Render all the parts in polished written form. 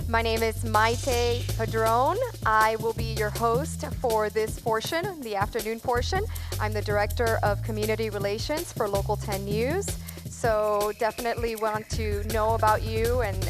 My name is Maite Padron. I will be your host for this portion, the afternoon portion. I'm the Director of Community Relations for Local 10 News. So definitely want to know about you and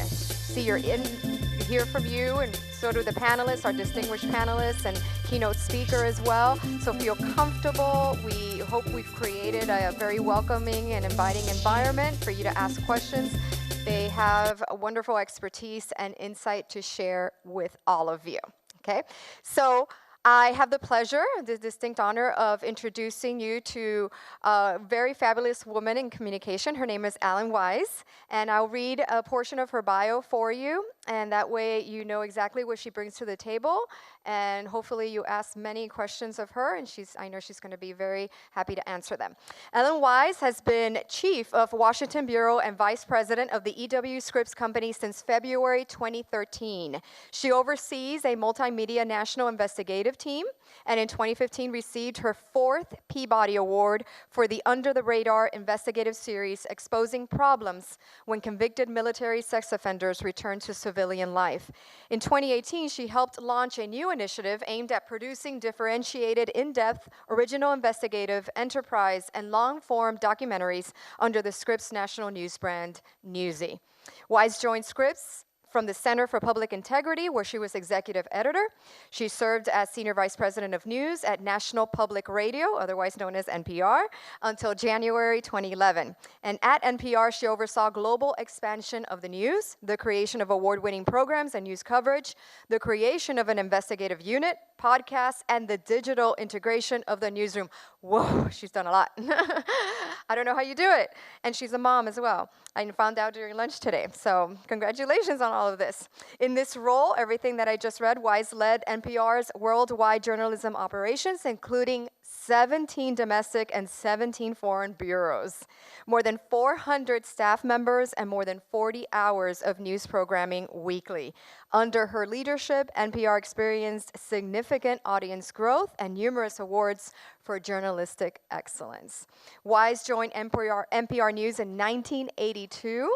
hear from you, and so do the panelists, our distinguished panelists and keynote speaker as well. So feel comfortable. We hope we've created a very welcoming and inviting environment for you to ask questions. They have a wonderful expertise and insight to share with all of you. Okay, so I have the pleasure, the distinct honor of introducing you to a very fabulous woman in communication. Her name is Ellen Weiss, and I'll read a portion of her bio for you, and that way you know exactly what she brings to the table, and hopefully you ask many questions of her, and I know she's going to be very happy to answer them. Ellen Weiss has been Chief of Washington Bureau and Vice President of the EW Scripps Company since February 2013. She oversees a multimedia national investigative team, and in 2015 received her 4th Peabody Award for the Under the Radar investigative series exposing problems when convicted military sex offenders return to civilian life. In 2018, she helped launch a new initiative aimed at producing differentiated, in-depth, original investigative, enterprise, and long-form documentaries under the Scripps National News brand, Newsy. Weiss joined Scripps from the Center for Public Integrity, where she was executive editor. She served as Senior Vice President of News at National Public Radio, otherwise known as NPR, until January 2011. And at NPR, she oversaw global expansion of the news, the creation of award-winning programs and news coverage, the creation of an investigative unit, podcasts, and the digital integration of the newsroom. Whoa, she's done a lot. I don't know how you do it. And she's a mom as well. I found out during lunch today. So congratulations on all of this. In this role, everything that I just read, Weiss led NPR's worldwide journalism operations, including 17 domestic and 17 foreign bureaus, more than 400 staff members, and more than 40 hours of news programming weekly. Under her leadership, NPR experienced significant audience growth and numerous awards for journalistic excellence. Weiss joined NPR News in 1982.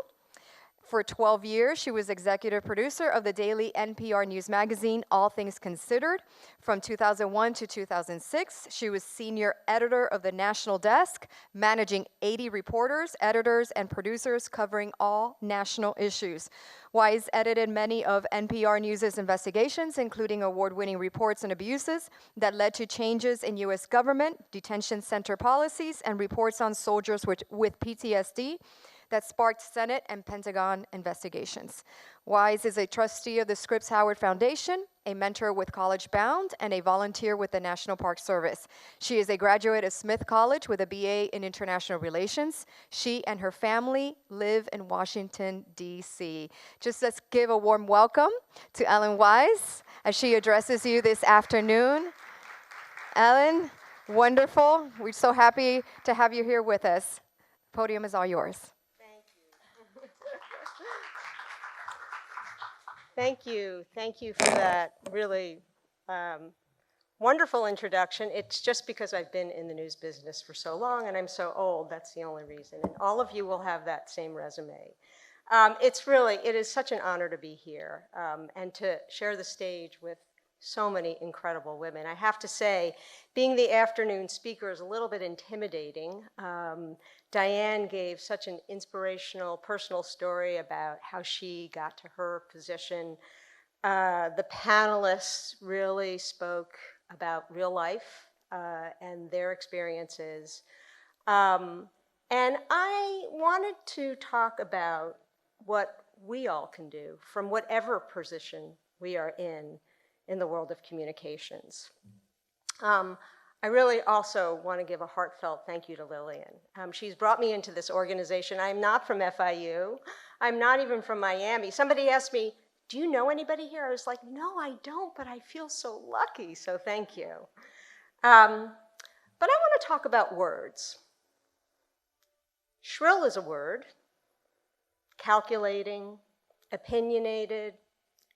For 12 years, she was executive producer of the daily NPR news magazine, All Things Considered. From 2001 to 2006, she was senior editor of the National Desk, managing 80 reporters, editors, and producers covering all national issues. Weiss edited many of NPR News' investigations, including award-winning reports on abuses that led to changes in U.S. government, detention center policies, and reports on soldiers with PTSD that sparked Senate and Pentagon investigations. Weiss is a trustee of the Scripps Howard Foundation, a mentor with College Bound, and a volunteer with the National Park Service. She is a graduate of Smith College with a BA in International Relations. She and her family live in Washington, D.C. Just let's give a warm welcome to Ellen Weiss as she addresses you this afternoon. Ellen, wonderful. We're so happy to have you here with us. The podium is all yours. Thank you. Thank you for that really wonderful introduction. It's just because I've been in the news business for so long and I'm so old, that's the only reason. And all of you will have that same resume. It is such an honor to be here and to share the stage with so many incredible women. I have to say, being the afternoon speaker is a little bit intimidating. Diane gave such an inspirational personal story about how she got to her position. The panelists really spoke about real life and their experiences. And I wanted to talk about what we all can do from whatever position we are in the world of communications. I really also want to give a heartfelt thank you to Lillian. She's brought me into this organization. I'm not from FIU. I'm not even from Miami. Somebody asked me, do you know anybody here? I was like, no, I don't, but I feel so lucky, so thank you. But I want to talk about words. Shrill is a word. Calculating, opinionated,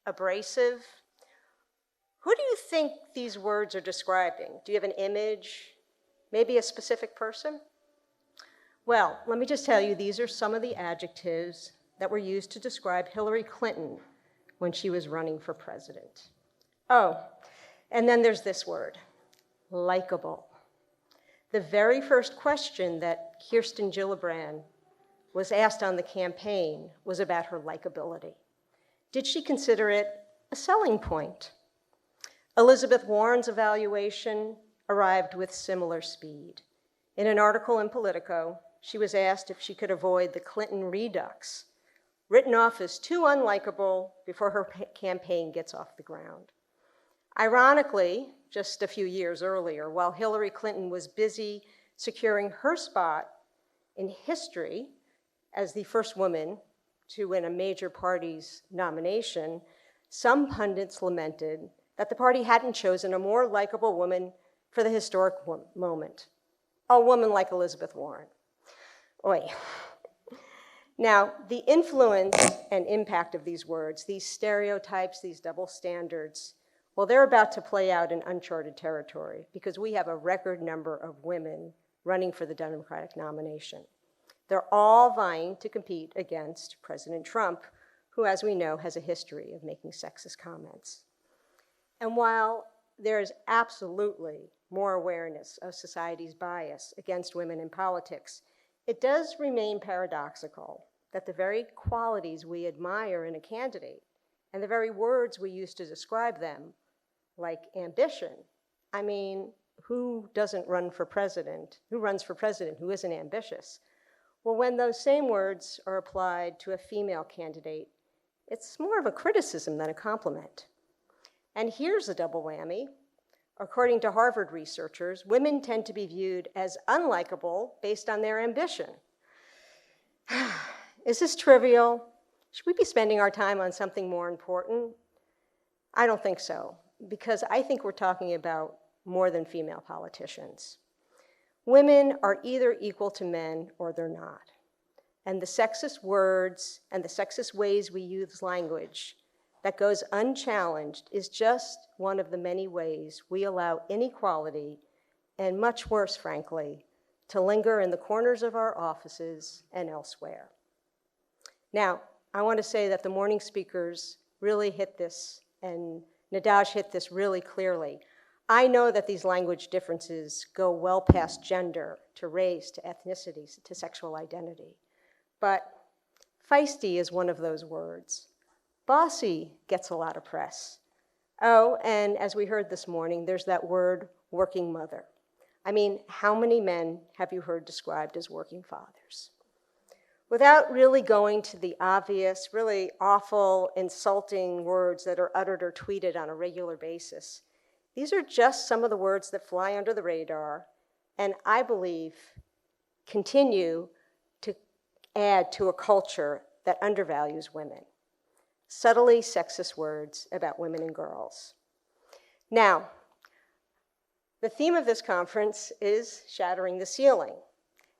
abrasive. Who do you think these words are describing? Do you have an image? Maybe a specific person? Well, let me just tell you, these are some of the adjectives that were used to describe Hillary Clinton when she was running for president. Oh, and then there's this word, likable. The very first question that Kirsten Gillibrand was asked on the campaign was about her likability. Did she consider it a selling point? Elizabeth Warren's evaluation arrived with similar speed. In an article in Politico, she was asked if she could avoid the Clinton redux, written off as too unlikable before her campaign gets off the ground. Ironically, just a few years earlier, while Hillary Clinton was busy securing her spot in history as the first woman to win a major party's nomination, some pundits lamented that the party hadn't chosen a more likable woman for the historic moment, a woman like Elizabeth Warren. Oy. Now, the influence and impact of these words, these stereotypes, these double standards, well, they're about to play out in uncharted territory because we have a record number of women running for the Democratic nomination. They're all vying to compete against President Trump, who, as we know, has a history of making sexist comments. And while there is absolutely more awareness of society's bias against women in politics, it does remain paradoxical that the very qualities we admire in a candidate and the very words we use to describe them, like ambition, I mean, who doesn't run for president? Who runs for president who isn't ambitious? Well, when those same words are applied to a female candidate, it's more of a criticism than a compliment. And here's a double whammy. According to Harvard researchers, women tend to be viewed as unlikable based on their ambition. Is this trivial? Should we be spending our time on something more important? I don't think so, because I think we're talking about more than female politicians. Women are either equal to men or they're not. And the sexist words and the sexist ways we use language that goes unchallenged is just one of the many ways we allow inequality, and much worse, frankly, to linger in the corners of our offices and elsewhere. Now, I want to say that the morning speakers really hit this, and Nadaj hit this really clearly. I know that these language differences go well past gender, to race, to ethnicity, to sexual identity. But feisty is one of those words. Bossy gets a lot of press. Oh, and as we heard this morning, there's that word, working mother. I mean, how many men have you heard described as working fathers? Without really going to the obvious, really awful, insulting words that are uttered or tweeted on a regular basis, these are just some of the words that fly under the radar, and I believe continue to add to a culture that undervalues women. Subtly sexist words about women and girls. Now, the theme of this conference is shattering the ceiling,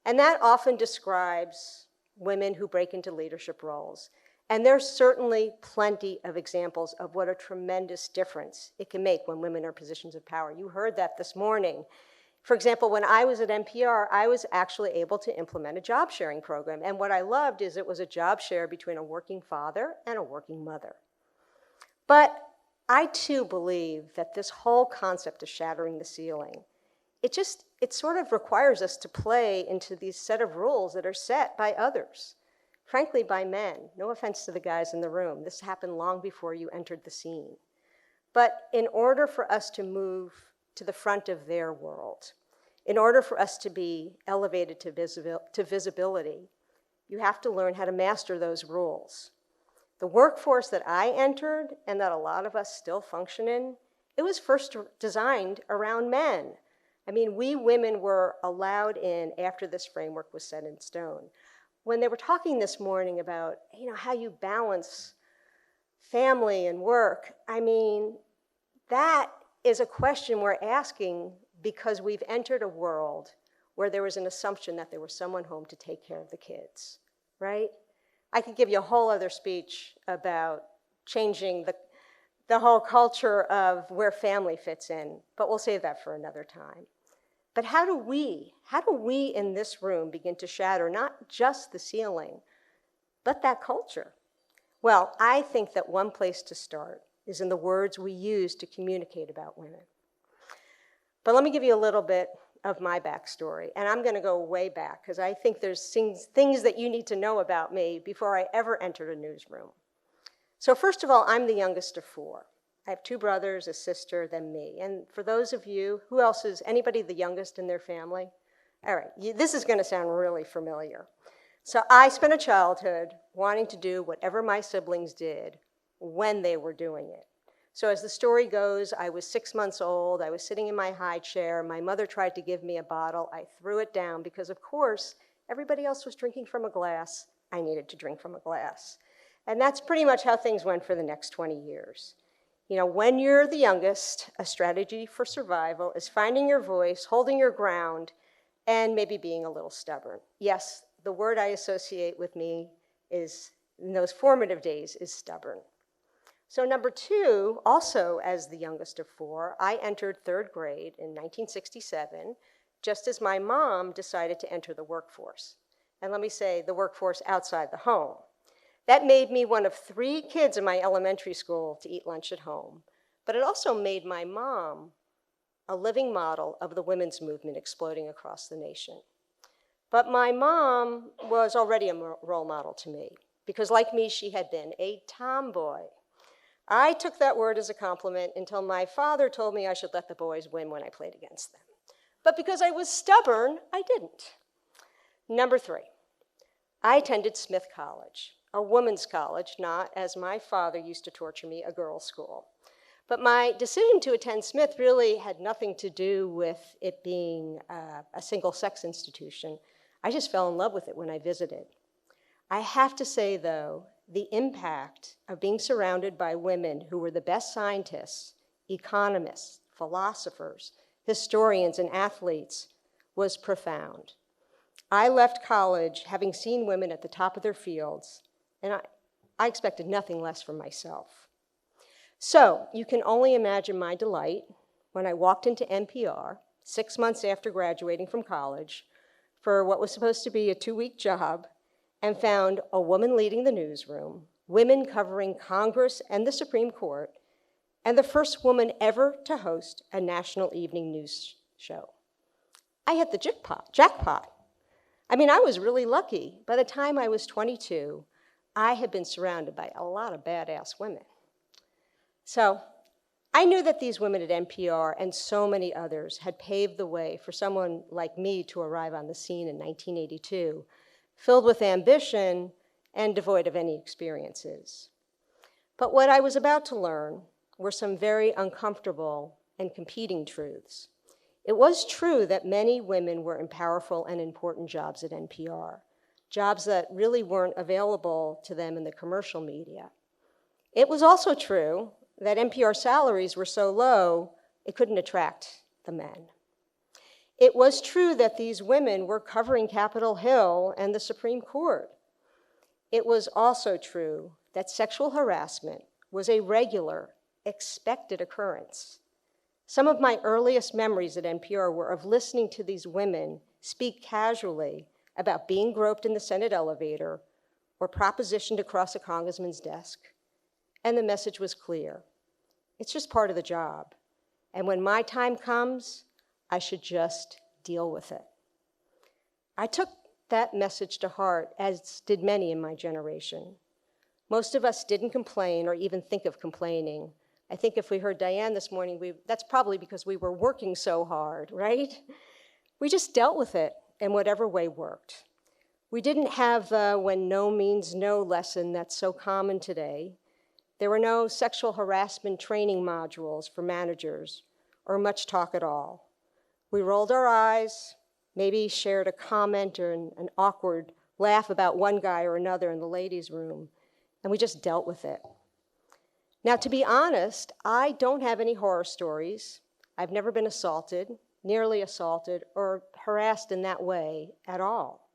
and that often describes women who break into leadership roles. And there's certainly plenty of examples of what a tremendous difference it can make when women are in positions of power. You heard that this morning. For example, when I was at NPR, I was actually able to implement a job sharing program. And what I loved is it was a job share between a working father and a working mother. But I too believe that this whole concept of shattering the ceiling, it sort of requires us to play into these set of rules that are set by others. Frankly, by men. No offense to the guys in the room. This happened long before you entered the scene. But in order for us to move to the front of their world, in order for us to be elevated to visibility, you have to learn how to master those rules. The workforce that I entered and that a lot of us still function in, it was first designed around men. I mean, we women were allowed in after this framework was set in stone. When they were talking this morning about, how you balance family and work, I mean, that is a question we're asking because we've entered a world where there was an assumption that there was someone home to take care of the kids, right? I could give you a whole other speech about changing the whole culture of where family fits in, but we'll save that for another time. But how do we in this room begin to shatter not just the ceiling, but that culture? Well, I think that one place to start is in the words we use to communicate about women. But let me give you a little bit of my backstory, and I'm going to go way back because I think there's things that you need to know about me before I ever entered a newsroom. So first of all, I'm the youngest of four. I have two brothers, a sister, then me. And for those of you, who else is, anybody the youngest in their family? All right, this is going to sound really familiar. So I spent a childhood wanting to do whatever my siblings did when they were doing it. So as the story goes, I was 6 months old, I was sitting in my high chair, my mother tried to give me a bottle, I threw it down because of course, everybody else was drinking from a glass, I needed to drink from a glass. And that's pretty much how things went for the next 20 years. You know, when you're the youngest, a strategy for survival is finding your voice, holding your ground, and maybe being a little stubborn. Yes, the word I associate with me is, in those formative days, is stubborn. So number two, also as the youngest of four, I entered third grade in 1967, just as my mom decided to enter the workforce. And let me say, the workforce outside the home. That made me one of 3 kids in my elementary school to eat lunch at home. But it also made my mom a living model of the women's movement exploding across the nation. But my mom was already a role model to me, because like me, she had been a tomboy. I took that word as a compliment until my father told me I should let the boys win when I played against them. But because I was stubborn, I didn't. Number 3, I attended Smith College, a women's college, not, as my father used to torture me, a girls' school. But my decision to attend Smith really had nothing to do with it being a single-sex institution. I just fell in love with it when I visited. I have to say, though, the impact of being surrounded by women who were the best scientists, economists, philosophers, historians, and athletes was profound. I left college having seen women at the top of their fields, and I expected nothing less from myself. So you can only imagine my delight when I walked into NPR 6 months after graduating from college for what was supposed to be a 2-week job, and found a woman leading the newsroom, women covering Congress and the Supreme Court, and the first woman ever to host a national evening news show. I hit the jackpot. I mean, I was really lucky. By the time I was 22, I had been surrounded by a lot of badass women. So I knew that these women at NPR and so many others had paved the way for someone like me to arrive on the scene in 1982, filled with ambition and devoid of any experiences. But what I was about to learn were some very uncomfortable and competing truths. It was true that many women were in powerful and important jobs at NPR, jobs that really weren't available to them in the commercial media. It was also true that NPR salaries were so low, it couldn't attract the men. It was true that these women were covering Capitol Hill and the Supreme Court. It was also true that sexual harassment was a regular, expected occurrence. Some of my earliest memories at NPR were of listening to these women speak casually about being groped in the Senate elevator or propositioned across a congressman's desk. And the message was clear. It's just part of the job. And when my time comes, I should just deal with it. I took that message to heart, as did many in my generation. Most of us didn't complain or even think of complaining. I think if we heard Diane this morning, that's probably because we were working so hard, right? We just dealt with it in whatever way worked. We didn't have the when no means no lesson that's so common today. There were no sexual harassment training modules for managers or much talk at all. We rolled our eyes, maybe shared a comment or an awkward laugh about one guy or another in the ladies' room, and we just dealt with it. Now, to be honest, I don't have any horror stories. I've never been assaulted, nearly assaulted, or harassed in that way at all.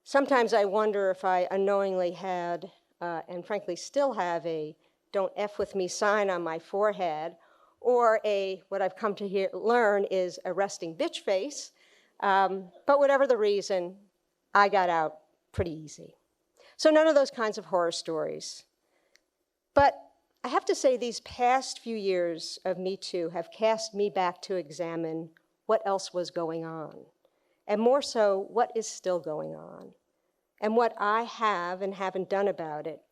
Sometimes I wonder if I unknowingly had, and frankly still have, a "don't F with me" sign on my forehead, or what I've come to learn is a resting bitch face. But whatever the reason, I got out pretty easy. So none of those kinds of horror stories. But I have to say these past few years of Me Too have cast me back to examine what else was going on, and more so, what is still going on, and what I have and haven't done about it,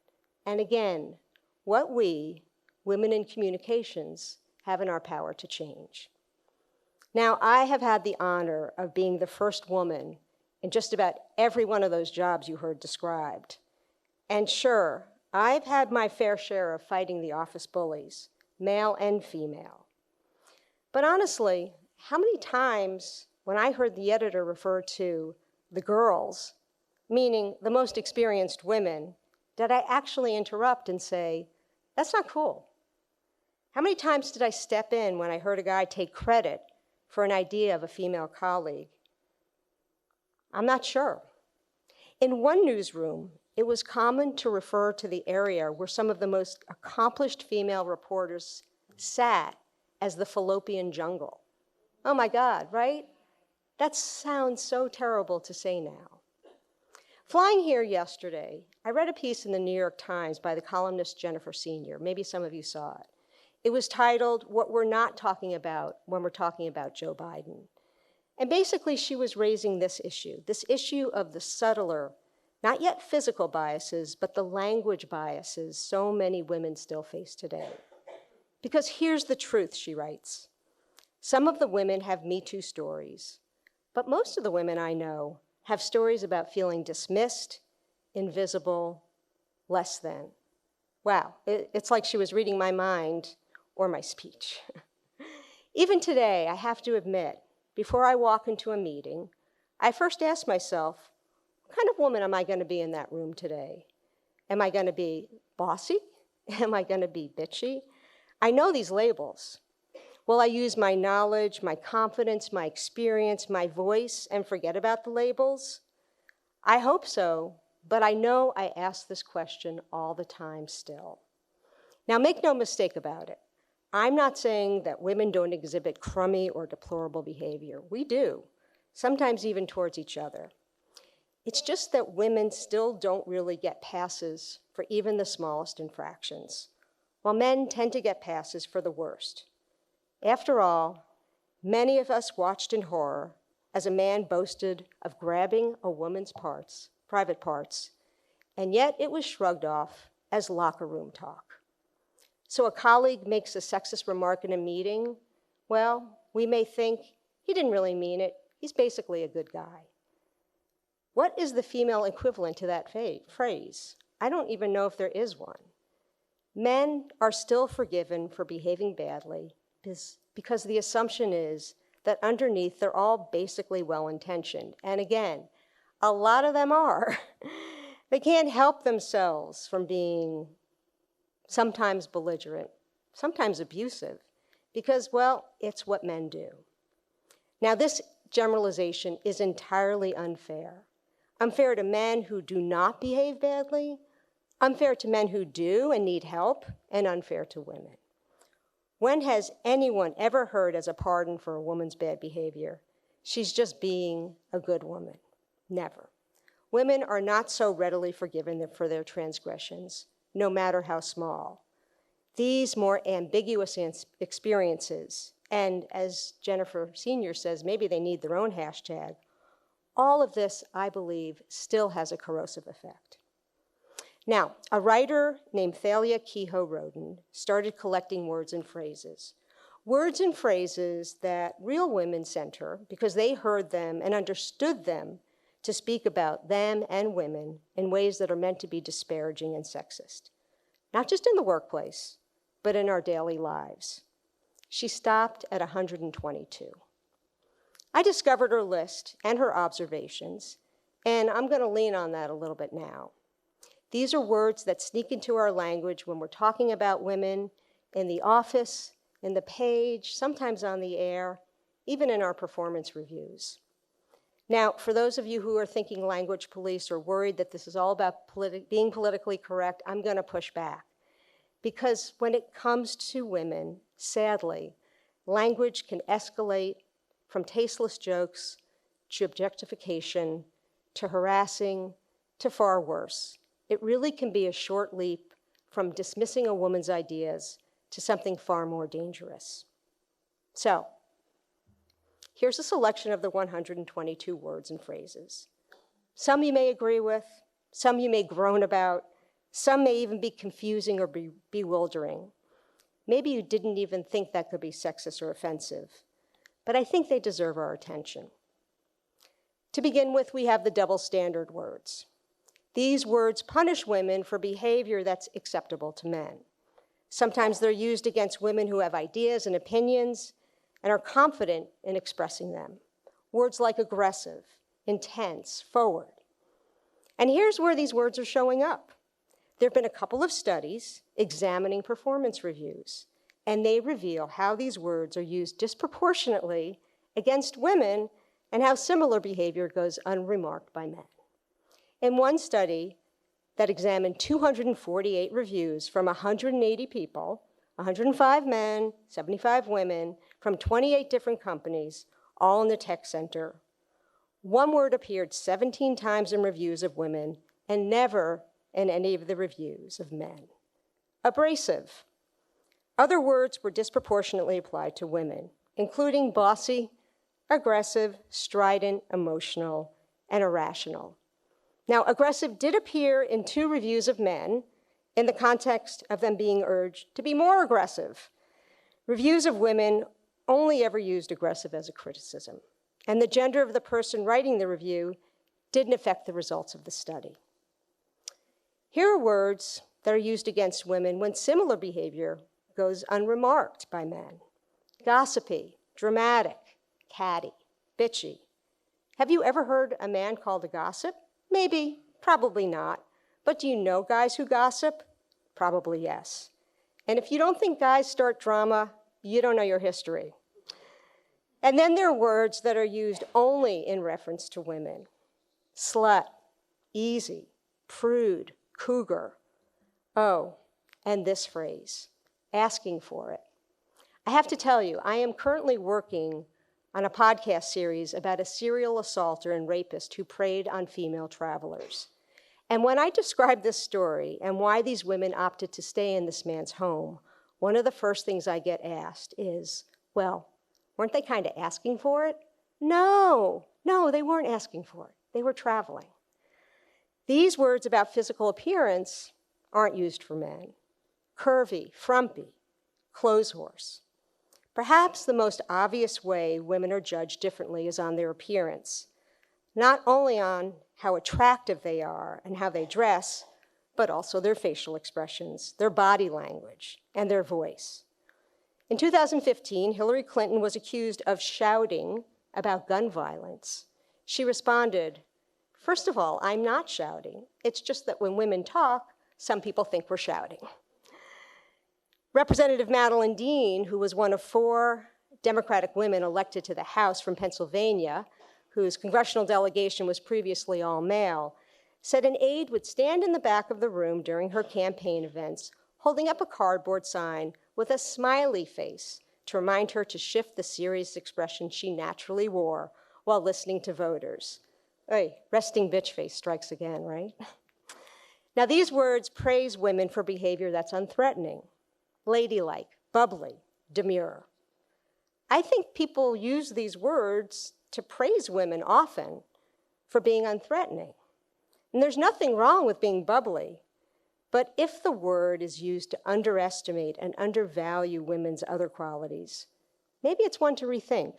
and again, what we, women in communications, have in our power to change. Now, I have had the honor of being the first woman in just about every one of those jobs you heard described. And sure, I've had my fair share of fighting the office bullies, male and female. But honestly, how many times when I heard the editor refer to the girls, meaning the most experienced women, did I actually interrupt and say, that's not cool? How many times did I step in when I heard a guy take credit for an idea of a female colleague? I'm not sure. In one newsroom, it was common to refer to the area where some of the most accomplished female reporters sat as the fallopian jungle. Oh my God, right? That sounds so terrible to say now. Flying here yesterday, I read a piece in the New York Times by the columnist Jennifer Senior. Maybe some of you saw it. It was titled, "What We're Not Talking About When We're Talking About Joe Biden." And basically, she was raising this issue of the subtler, not yet physical biases, but the language biases so many women still face today. Because here's the truth, she writes. Some of the women have Me Too stories, but most of the women I know have stories about feeling dismissed, invisible, less than. Wow, it's like she was reading my mind or my speech. Even today, I have to admit, before I walk into a meeting, I first ask myself, what kind of woman am I going to be in that room today? Am I going to be bossy? Am I going to be bitchy? I know these labels. Will I use my knowledge, my confidence, my experience, my voice, and forget about the labels? I hope so, but I know I ask this question all the time still. Now, make no mistake about it. I'm not saying that women don't exhibit crummy or deplorable behavior. We do, sometimes even towards each other. It's just that women still don't really get passes for even the smallest infractions, while men tend to get passes for the worst. After all, many of us watched in horror as a man boasted of grabbing a woman's parts, private parts, and yet it was shrugged off as locker room talk. So a colleague makes a sexist remark in a meeting, well, we may think he didn't really mean it, he's basically a good guy. What is the female equivalent to that phrase? I don't even know if there is one. Men are still forgiven for behaving badly because the assumption is that underneath they're all basically well-intentioned. And again, a lot of them are. They can't help themselves from being sometimes belligerent, sometimes abusive, because, well, it's what men do. Now, this generalization is entirely unfair. Unfair to men who do not behave badly, unfair to men who do and need help, and unfair to women. When has anyone ever heard as a pardon for a woman's bad behavior, she's just being a good woman? Never. Women are not so readily forgiven for their transgressions, no matter how small. These more ambiguous experiences, and as Jennifer Senior says, maybe they need their own hashtag, all of this, I believe, still has a corrosive effect. Now, a writer named Thalia Kehoe-Roden started collecting words and phrases that real women sent her because they heard them and understood them to speak about them and women in ways that are meant to be disparaging and sexist. Not just in the workplace, but in our daily lives. She stopped at 122. I discovered her list and her observations, and I'm going to lean on that a little bit now. These are words that sneak into our language when we're talking about women in the office, in the page, sometimes on the air, even in our performance reviews. Now, for those of you who are thinking language police or worried that this is all about being politically correct, I'm going to push back. Because when it comes to women, sadly, language can escalate from tasteless jokes to objectification to harassing to far worse. It really can be a short leap from dismissing a woman's ideas to something far more dangerous. So, here's a selection of the 122 words and phrases. Some you may agree with, some you may groan about, some may even be confusing or bewildering. Maybe you didn't even think that could be sexist or offensive, but I think they deserve our attention. To begin with, we have the double standard words. These words punish women for behavior that's acceptable to men. Sometimes they're used against women who have ideas and opinions and are confident in expressing them. Words like aggressive, intense, forward. And here's where these words are showing up. There have been a couple of studies examining performance reviews, and they reveal how these words are used disproportionately against women and how similar behavior goes unremarked by men. In one study that examined 248 reviews from 180 people, 105 men, 75 women, from 28 different companies, all in the tech center, one word appeared 17 times in reviews of women and never in any of the reviews of men. Abrasive. Other words were disproportionately applied to women, including bossy, aggressive, strident, emotional, and irrational. Now, aggressive did appear in 2 reviews of men in the context of them being urged to be more aggressive. Reviews of women only ever used aggressive as a criticism, and the gender of the person writing the review didn't affect the results of the study. Here are words that are used against women when similar behavior goes unremarked by men. Gossipy, dramatic, catty, bitchy. Have you ever heard a man called a gossip? Maybe, probably not. But do you know guys who gossip? Probably yes. And if you don't think guys start drama, you don't know your history. And then there are words that are used only in reference to women. Slut, easy, prude, cougar. Oh, and this phrase, asking for it. I have to tell you, I am currently working on a podcast series about a serial assaulter and rapist who preyed on female travelers. And when I describe this story and why these women opted to stay in this man's home, one of the first things I get asked is, well, weren't they kind of asking for it? No, they weren't asking for it. They were traveling. These words about physical appearance aren't used for men. Curvy, frumpy, clothes horse. Perhaps the most obvious way women are judged differently is on their appearance, not only on how attractive they are and how they dress, but also their facial expressions, their body language, and their voice. In 2015, Hillary Clinton was accused of shouting about gun violence. She responded, "First of all, I'm not shouting. It's just that when women talk, some people think we're shouting." Representative Madeline Dean, who was one of 4 Democratic women elected to the House from Pennsylvania, whose congressional delegation was previously all male, said an aide would stand in the back of the room during her campaign events, holding up a cardboard sign with a smiley face to remind her to shift the serious expression she naturally wore while listening to voters. Hey, resting bitch face strikes again, right? Now, these words praise women for behavior that's unthreatening, ladylike, bubbly, demure. I think people use these words to praise women often for being unthreatening. And there's nothing wrong with being bubbly, but if the word is used to underestimate and undervalue women's other qualities, maybe it's one to rethink.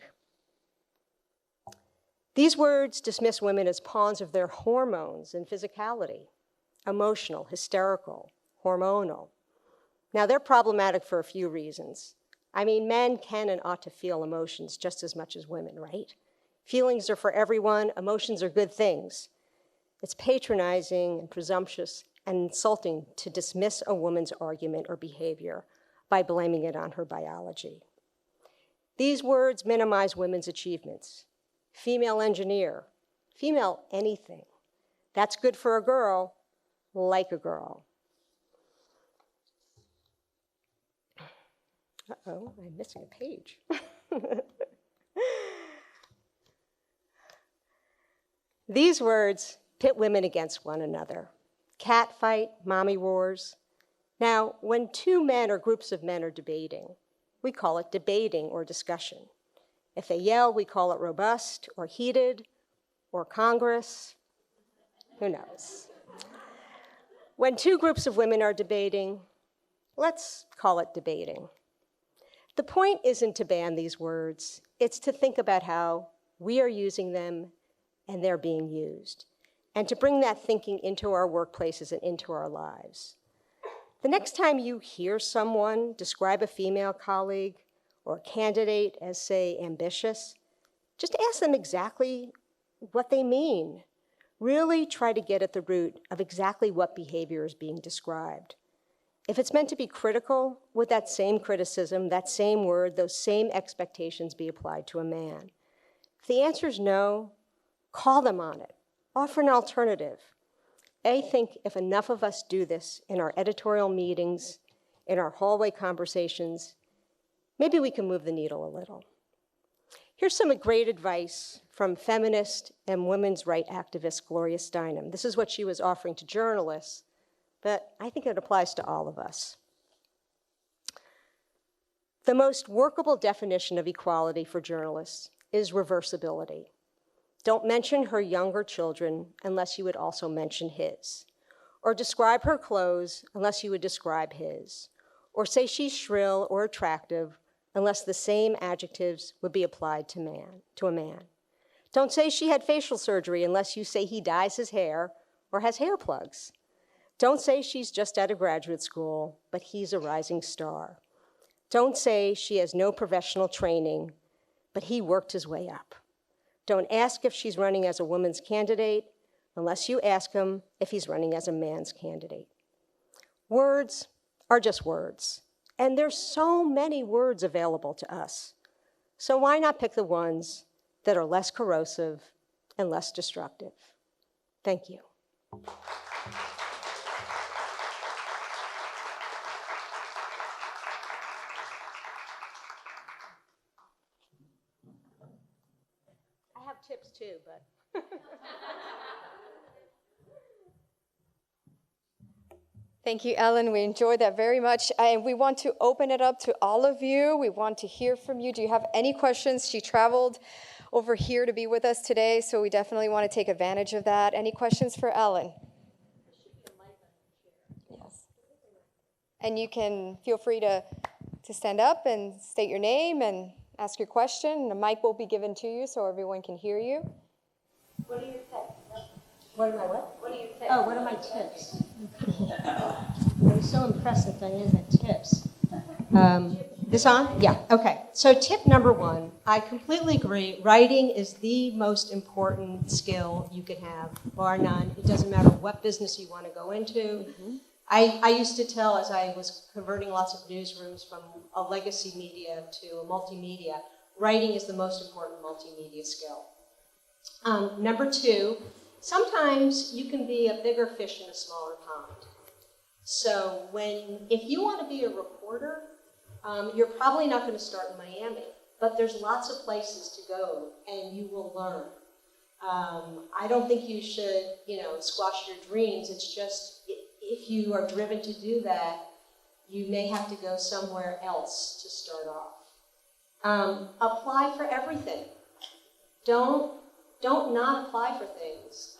These words dismiss women as pawns of their hormones and physicality, emotional, hysterical, hormonal. Now, they're problematic for a few reasons. I mean, men can and ought to feel emotions just as much as women, right? Feelings are for everyone. Emotions are good things. It's patronizing and presumptuous and insulting to dismiss a woman's argument or behavior by blaming it on her biology. These words minimize women's achievements. Female engineer, female anything. That's good for a girl, like a girl. Uh-oh, I'm missing a page. These words pit women against one another. Cat fight, mommy wars. Now, when two men or groups of men are debating, we call it debating or discussion. If they yell, we call it robust or heated or Congress. Who knows? When two groups of women are debating, let's call it debating. The point isn't to ban these words. It's to think about how we are using them and they're being used, and to bring that thinking into our workplaces and into our lives. The next time you hear someone describe a female colleague or a candidate as, say, ambitious, just ask them exactly what they mean. Really try to get at the root of exactly what behavior is being described. If it's meant to be critical, would that same criticism, that same word, those same expectations be applied to a man? If the answer is no, call them on it. Offer an alternative. I think if enough of us do this in our editorial meetings, in our hallway conversations, maybe we can move the needle a little. Here's some great advice from feminist and women's rights activist Gloria Steinem. This is what she was offering to journalists, but I think it applies to all of us. The most workable definition of equality for journalists is reversibility. Don't mention her younger children unless you would also mention his, or describe her clothes unless you would describe his, or say she's shrill or attractive unless the same adjectives would be applied to a man. Don't say she had facial surgery unless you say he dyes his hair or has hair plugs. Don't say she's just out of graduate school, but he's a rising star. Don't say she has no professional training, but he worked his way up. Don't ask if she's running as a woman's candidate unless you ask him if he's running as a man's candidate. Words are just words, and there's so many words available to us. So why not pick the ones that are less corrosive and less destructive? Thank you. I have tips too, but. Thank you, Ellen. We enjoyed that very much. And we want to open it up to all of you. We want to hear from you. Do you have any questions? She traveled over here to be with us today, so we definitely want to take advantage of that. Any questions for Ellen? Yes. And you can feel free to stand up and state your name and ask your question. The mic will be given to you so everyone can hear you. What are your tips? What am I what? What are your tips? Oh, what are my tips? I was so impressed that Diane had tips. This on? Yeah, okay. So tip number one, I completely agree. Writing is the most important skill you can have, bar none. It doesn't matter what business you want to go into. Mm-hmm. I used to tell, as I was converting lots of newsrooms from a legacy media to a multimedia, writing is the most important multimedia skill. Number two, sometimes you can be a bigger fish in a smaller pond. So if you want to be a reporter, you're probably not going to start in Miami, but there's lots of places to go and you will learn. I don't think you should, squash your dreams. It's just, if you are driven to do that, you may have to go somewhere else to start off. Apply for everything. Don't not apply for things.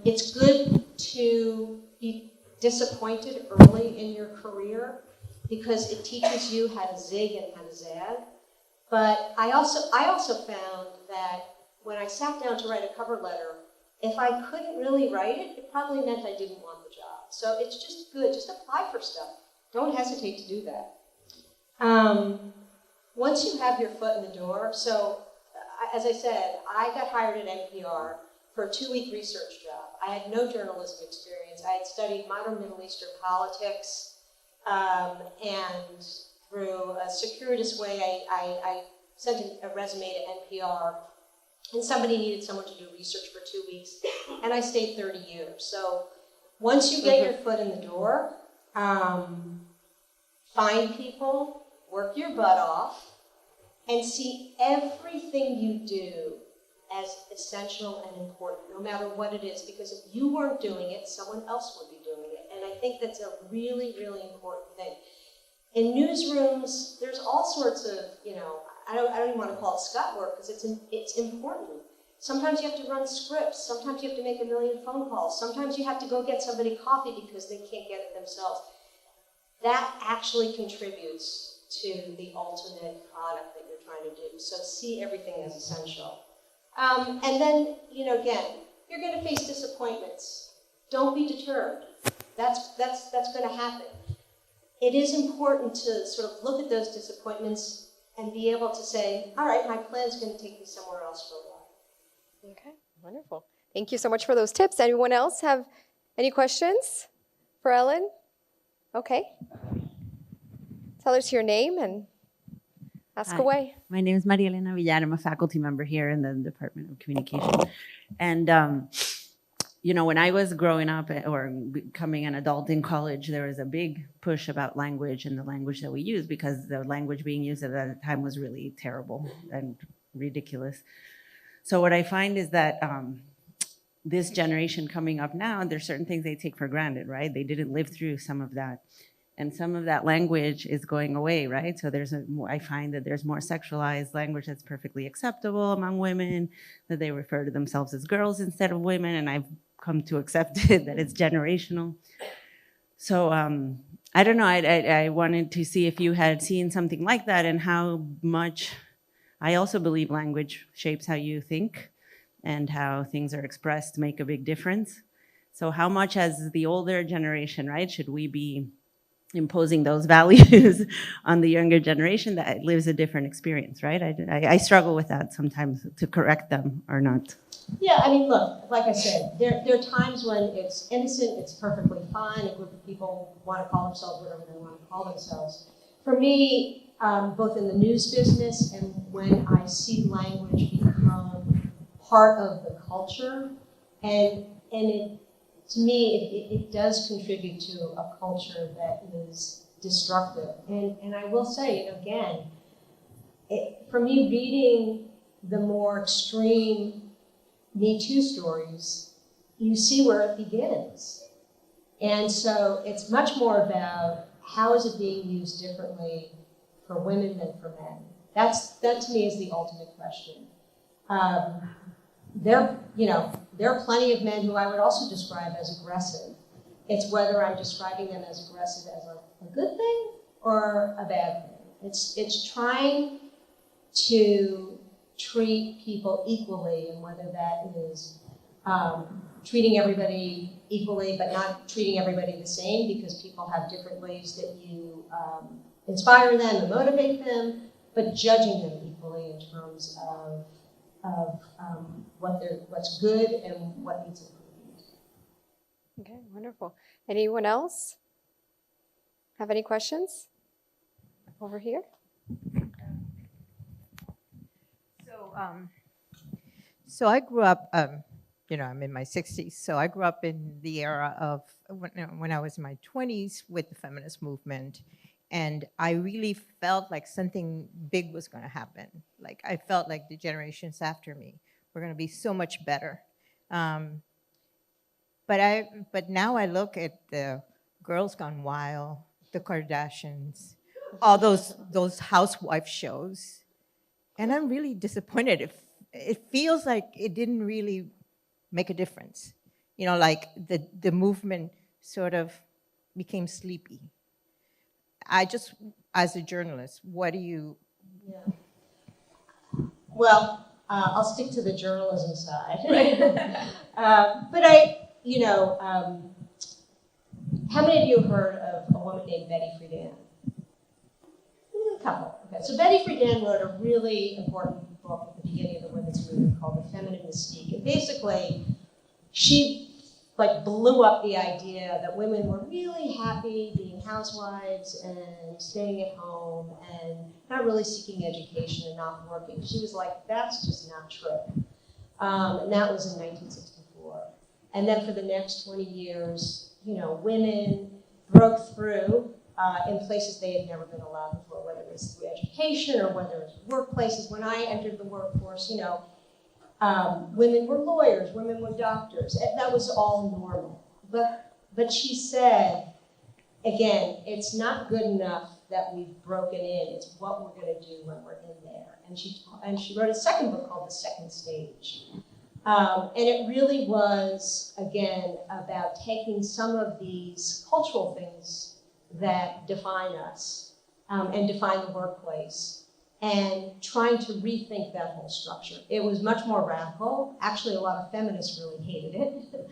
It's good to be disappointed early in your career because it teaches you how to zig and how to zag. But I also found that when I sat down to write a cover letter, if I couldn't really write it, it probably meant I didn't want the job. So it's just good, just apply for stuff. Don't hesitate to do that. Once you have your foot in the door, so as I said, I got hired at NPR for a 2-week research job. I had no journalism experience. I had studied modern Middle Eastern politics, and through a circuitous way, I sent a resume to NPR, and somebody needed someone to do research for 2 weeks, and I stayed 30 years. So once you get your foot in the door, find people, work your butt off, and see everything you do as essential and important, no matter what it is, because if you weren't doing it, someone else would be doing it. And And I think that's a really, really important thing. In newsrooms, there's all sorts of, I don't even want to call it scut work because it's important. Sometimes you have to run scripts. Sometimes you have to make 1 million phone calls. Sometimes you have to go get somebody coffee because they can't get it themselves. That actually contributes to the ultimate product that you're trying to do. So see everything as essential. And then, again, you're going to face disappointments. Don't be deterred. That's going to happen. It is important to sort of look at those disappointments and be able to say, all right, my plan's going to take me somewhere else for a while. Okay, wonderful. Thank you so much for those tips. Anyone else have any questions for Ellen? Okay. Tell us your name and ask away. My name is Maria Elena Villar. I'm a faculty member here in the Department of Communication. And, when I was growing up or becoming an adult in college, there was a big push about language and the language that we use because the language being used at that time was really terrible and ridiculous. So what I find is that this generation coming up now, there's certain things they take for granted, right? They didn't live through some of that. And some of that language is going away, right? So I find that there's more sexualized language that's perfectly acceptable among women, that they refer to themselves as girls instead of women, and I've come to accept it, that it's generational. So I don't know, I wanted to see if you had seen something like that and how much, I also believe language shapes how you think and how things are expressed make a big difference. So how much as the older generation, right, should we be imposing those values on the younger generation that lives a different experience, right? I struggle with that sometimes to correct them or not. Yeah, I mean, look, like I said, there are times when it's innocent, it's perfectly fine, a group of people want to call themselves whatever they want to call themselves. For me, both in the news business and when I see language become part of the culture, and to me, it does contribute to a culture that is destructive. And I will say, again, for me, reading the more extreme Me Too stories, you see where it begins. And so it's much more about how is it being used differently for women than for men. That to me is the ultimate question. There are plenty of men who I would also describe as aggressive. It's whether I'm describing them as aggressive as a good thing or a bad thing. It's trying to treat people equally, and whether that is treating everybody equally but not treating everybody the same, because people have different ways that you inspire them and motivate them, but judging them equally in terms of what's good and what needs improvement. Okay, wonderful. Anyone else have any questions? Over here. So I grew up, I'm in my 60s, so I grew up in the era of when I was in my 20s with the feminist movement, and I really felt like something big was going to happen. Like I felt like the generations after me were going to be so much better. But now I look at the Girls Gone Wild, the Kardashians, all those housewife shows, and I'm really disappointed. It feels like it didn't really make a difference. Like the movement sort of became sleepy. As a journalist, what do you? Yeah. Well, I'll stick to the journalism side. But how many of you have heard of a woman named Betty Friedan? A couple. Okay. So Betty Friedan wrote a really important book at the beginning of the women's movement called The Feminine Mystique. And basically, she blew up the idea that women were really happy being housewives and staying at home and not really seeking education and not working. She was like, that's just not true. And that was in 1964. And then for the next 20 years, women broke through in places they had never been allowed before, whether it was through education or whether it was workplaces. When I entered the workforce, women were lawyers, women were doctors. That was all normal. But But she said, again, it's not good enough that we've broken in. It's what we're going to do when we're in there. And she wrote a second book called The Second Stage. And it really was, again, about taking some of these cultural things that define us and define the workplace and trying to rethink that whole structure. It was much more radical. Actually, a lot of feminists really hated it.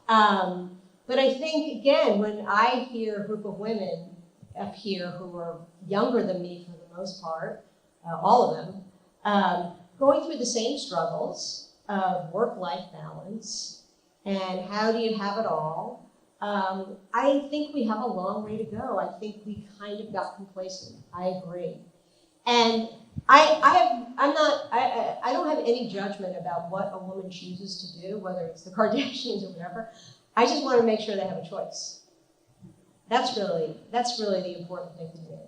But I think, again, when I hear a group of women up here who are younger than me for the most part, all of them, going through the same struggles of work-life balance and how do you have it all, I think we have a long way to go. I think we kind of got complacent. I agree. And I don't have any judgment about what a woman chooses to do, whether it's the Kardashians or whatever. I just want to make sure they have a choice. That's really the important thing to me.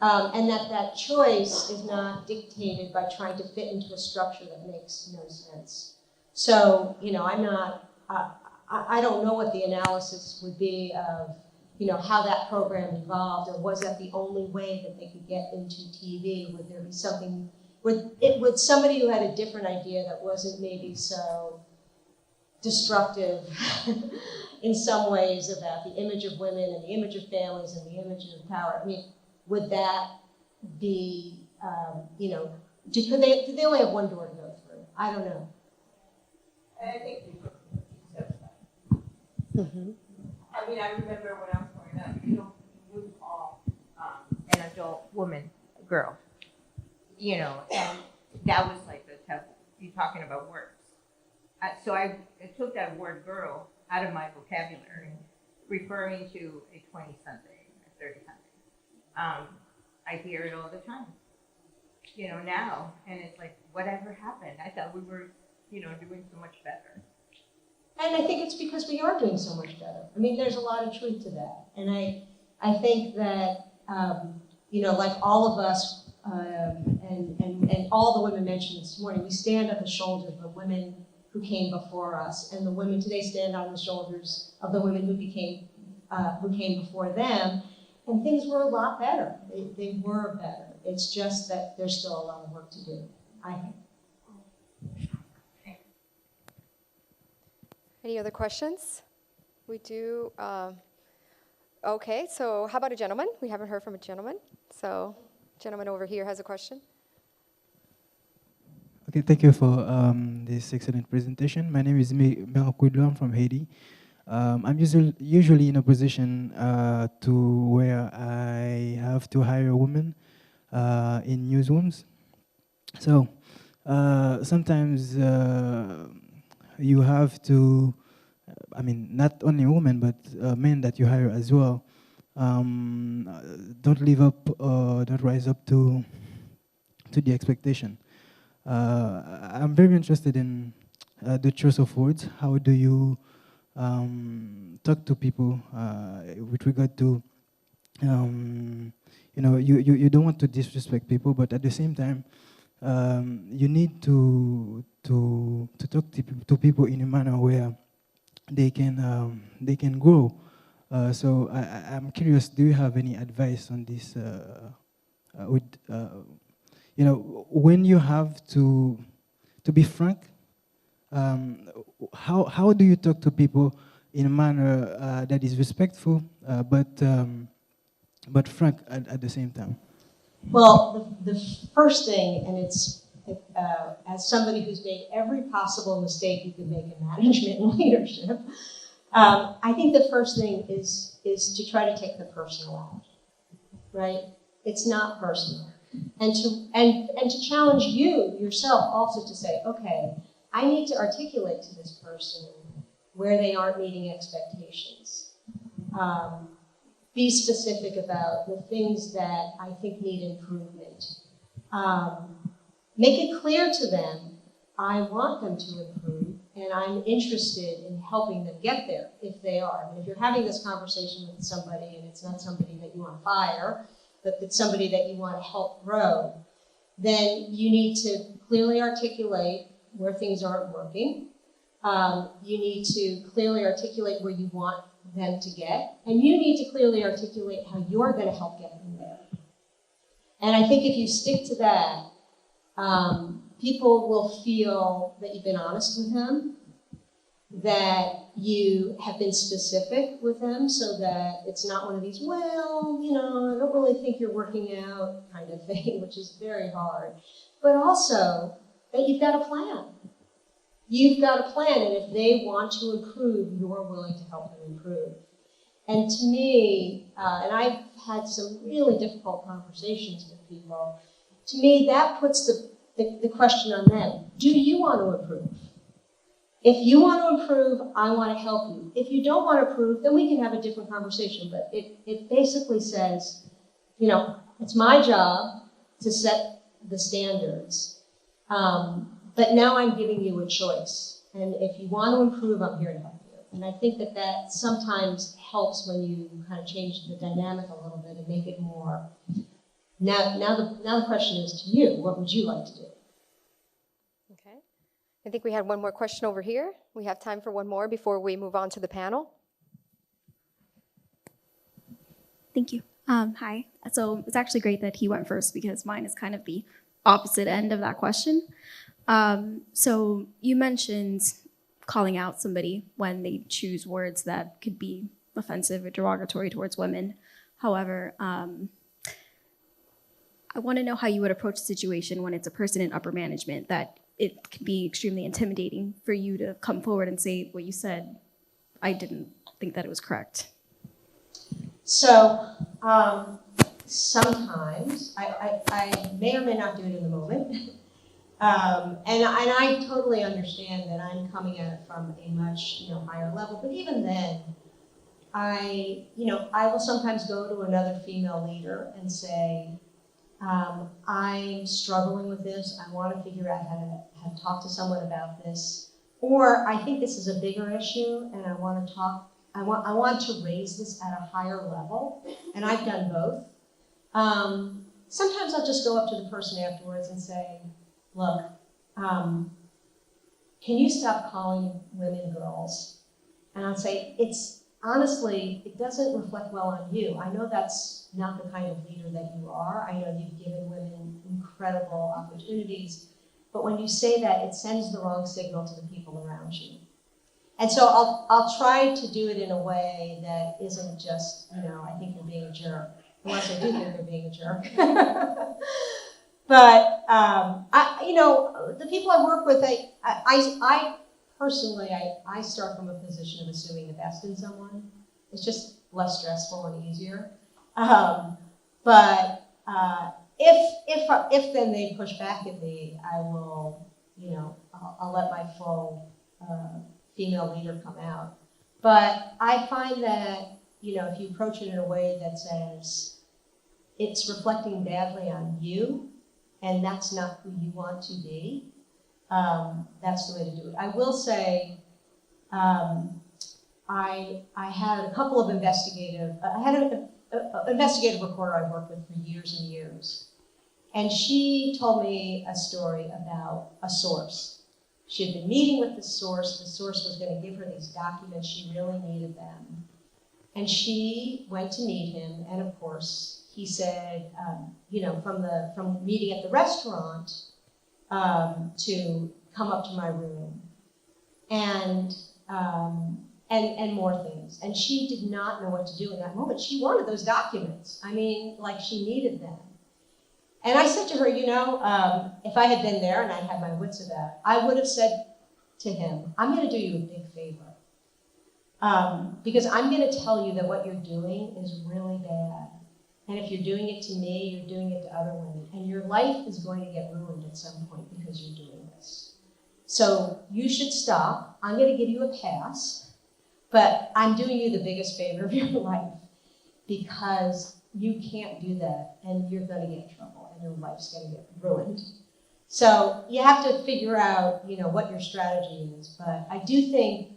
And that choice is not dictated by trying to fit into a structure that makes no sense. So, I don't know what the analysis would be of, how that program evolved, or was that the only way that they could get into TV? Would there be something, would somebody who had a different idea that wasn't maybe so destructive in some ways about the image of women and the image of families and the image of power? I mean, would that be, do they only have one door to go through? I don't know. I think Mm-hmm. I mean, I remember when I was growing up, we would call an adult woman a girl, and that was like the tough, you're talking about words. So I took that word girl out of my vocabulary, referring to a 20-something, a 30-something. I hear it all the time, now, and it's like, whatever happened? I thought we were, doing so much better. And I think it's because we are doing so much better. I mean, there's a lot of truth to that. And I think that, like all of us, and all the women mentioned this morning, we stand on the shoulders of the women who came before us, and the women today stand on the shoulders of the women who came before them, and things were a lot better. They were better. It's just that there's still a lot of work to do, I think. Any other questions? We do. Okay, so how about a gentleman? We haven't heard from a gentleman. So, gentleman over here has a question. Okay, thank you for this excellent presentation. My name is Mel Kudlo. I'm from Haiti. I'm usually in a position to where I have to hire a woman in newsrooms. So sometimes you have to, not only women, but men that you hire as well, don't live up, don't rise up to the expectation. I'm very interested in the choice of words. How do you talk to people with regard to, you don't want to disrespect people, but at the same time, you need to talk to people in a manner where they can grow. So I'm curious, do you have any advice on this? When you have to be frank, how do you talk to people in a manner that is respectful, but frank at the same time? Well, the first thing, and it's as somebody who's made every possible mistake you could make in management and leadership, I think the first thing is to try to take the personal out, right? It's not personal. And to challenge you yourself also to say, okay, I need to articulate to this person where they aren't meeting expectations. Be specific about the things that I think need improvement. Make it clear to them, I want them to improve, and I'm interested in helping them get there if they are. I mean, if you're having this conversation with somebody and it's not somebody that you want to fire, but it's somebody that you want to help grow, then you need to clearly articulate where things aren't working, You need to clearly articulate where you want them to get, and you need to clearly articulate how you're going to help get them there. And I think if you stick to that, people will feel that you've been honest with them, that you have been specific with them so that it's not one of these, well, you know, I don't really think you're working out kind of thing, which is very hard. But also that you've got a plan. You've got a plan, and if they want to improve, you're willing to help them improve. And to me, and I've had some really difficult conversations with people, to me that puts the question on them. Do you want to improve? If you want to improve, I want to help you. If you don't want to improve, then we can have a different conversation. But it basically says, you know, it's my job to set the standards. But now I'm giving you a choice. And if you want to improve, I'm here to help you. And I think that sometimes helps when you kind of change the dynamic a little bit and make it more. Now the question is to you, what would you like to do? Okay. I think we had one more question over here. We have time for one more before we move on to the panel. Thank you. Hi. So it's actually great that he went first because mine is kind of the opposite end of that question. So you mentioned calling out somebody when they choose words that could be offensive or derogatory towards women. However, I want to know how you would approach the situation when it's a person in upper management that it can be extremely intimidating for you to come forward and say what you said. I didn't think that it was correct. So sometimes I may or may not do it in the moment. And I totally understand that I'm coming at it from a much higher level. But even then, I will sometimes go to another female leader and say, I'm struggling with this. I want to figure out how to talk to someone about this. Or I think this is a bigger issue, and I want to talk. I want to raise this at a higher level, and I've done both. Sometimes I'll just go up to the person afterwards and say, look, can you stop calling women girls? And I'll say, honestly, it doesn't reflect well on you. I know that's not the kind of leader that you are. I know you've given women incredible opportunities, but when you say that, it sends the wrong signal to the people around you. And so I'll try to do it in a way that isn't just, I think you're being a jerk, unless I do think they're being a jerk. But the people I work with, I personally, I start from a position of assuming the best in someone. It's just less stressful and easier. But if then they push back at me, I will, I'll let my full female leader come out. But I find that, if you approach it in a way that says it's reflecting badly on you, and that's not who you want to be, that's the way to do it. I will say, I had a couple of I had an investigative reporter I worked with for years and years. And she told me a story about a source. She had been meeting with the source was going to give her these documents, she really needed them. And she went to meet him, and of course, he said, from meeting at the restaurant to come up to my room, and more things. And she did not know what to do in that moment. She wanted those documents. I mean, like she needed them. And I said to her, if I had been there and I had my wits about it, I would have said to him, I'm going to do you a big favor. Because I'm going to tell you that what you're doing is really bad. And if you're doing it to me, you're doing it to other women. And your life is going to get ruined at some point because you're doing this. So you should stop. I'm going to give you a pass, but I'm doing you the biggest favor of your life because you can't do that and you're going to get in trouble and your life's going to get ruined. So you have to figure out, what your strategy is. But I do think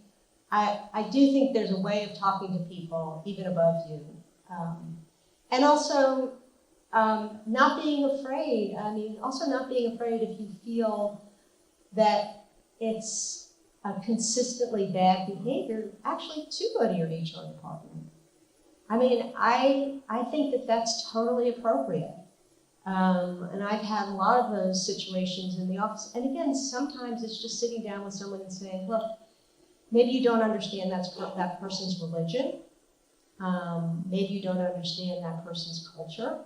there's a way of talking to people even above you. And also not being afraid. Also not being afraid if you feel that it's consistently bad behavior actually to go to your HR department. I mean, I think that that's totally appropriate. And I've had a lot of those situations in the office. And again, sometimes it's just sitting down with someone and saying, look, maybe you don't understand that person's religion. Maybe you don't understand that person's culture.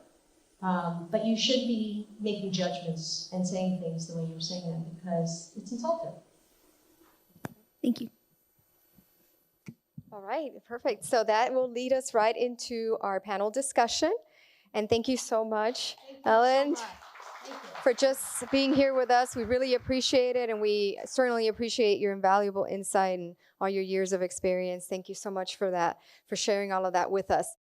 But you should be making judgments and saying things the way you're saying them because it's insulting. Thank you. All right, perfect. So that will lead us right into our panel discussion. And thank you so much, Ellen, for just being here with us. We really appreciate it, and we certainly appreciate your invaluable insight and all your years of experience. Thank you so much for that, for sharing all of that with us.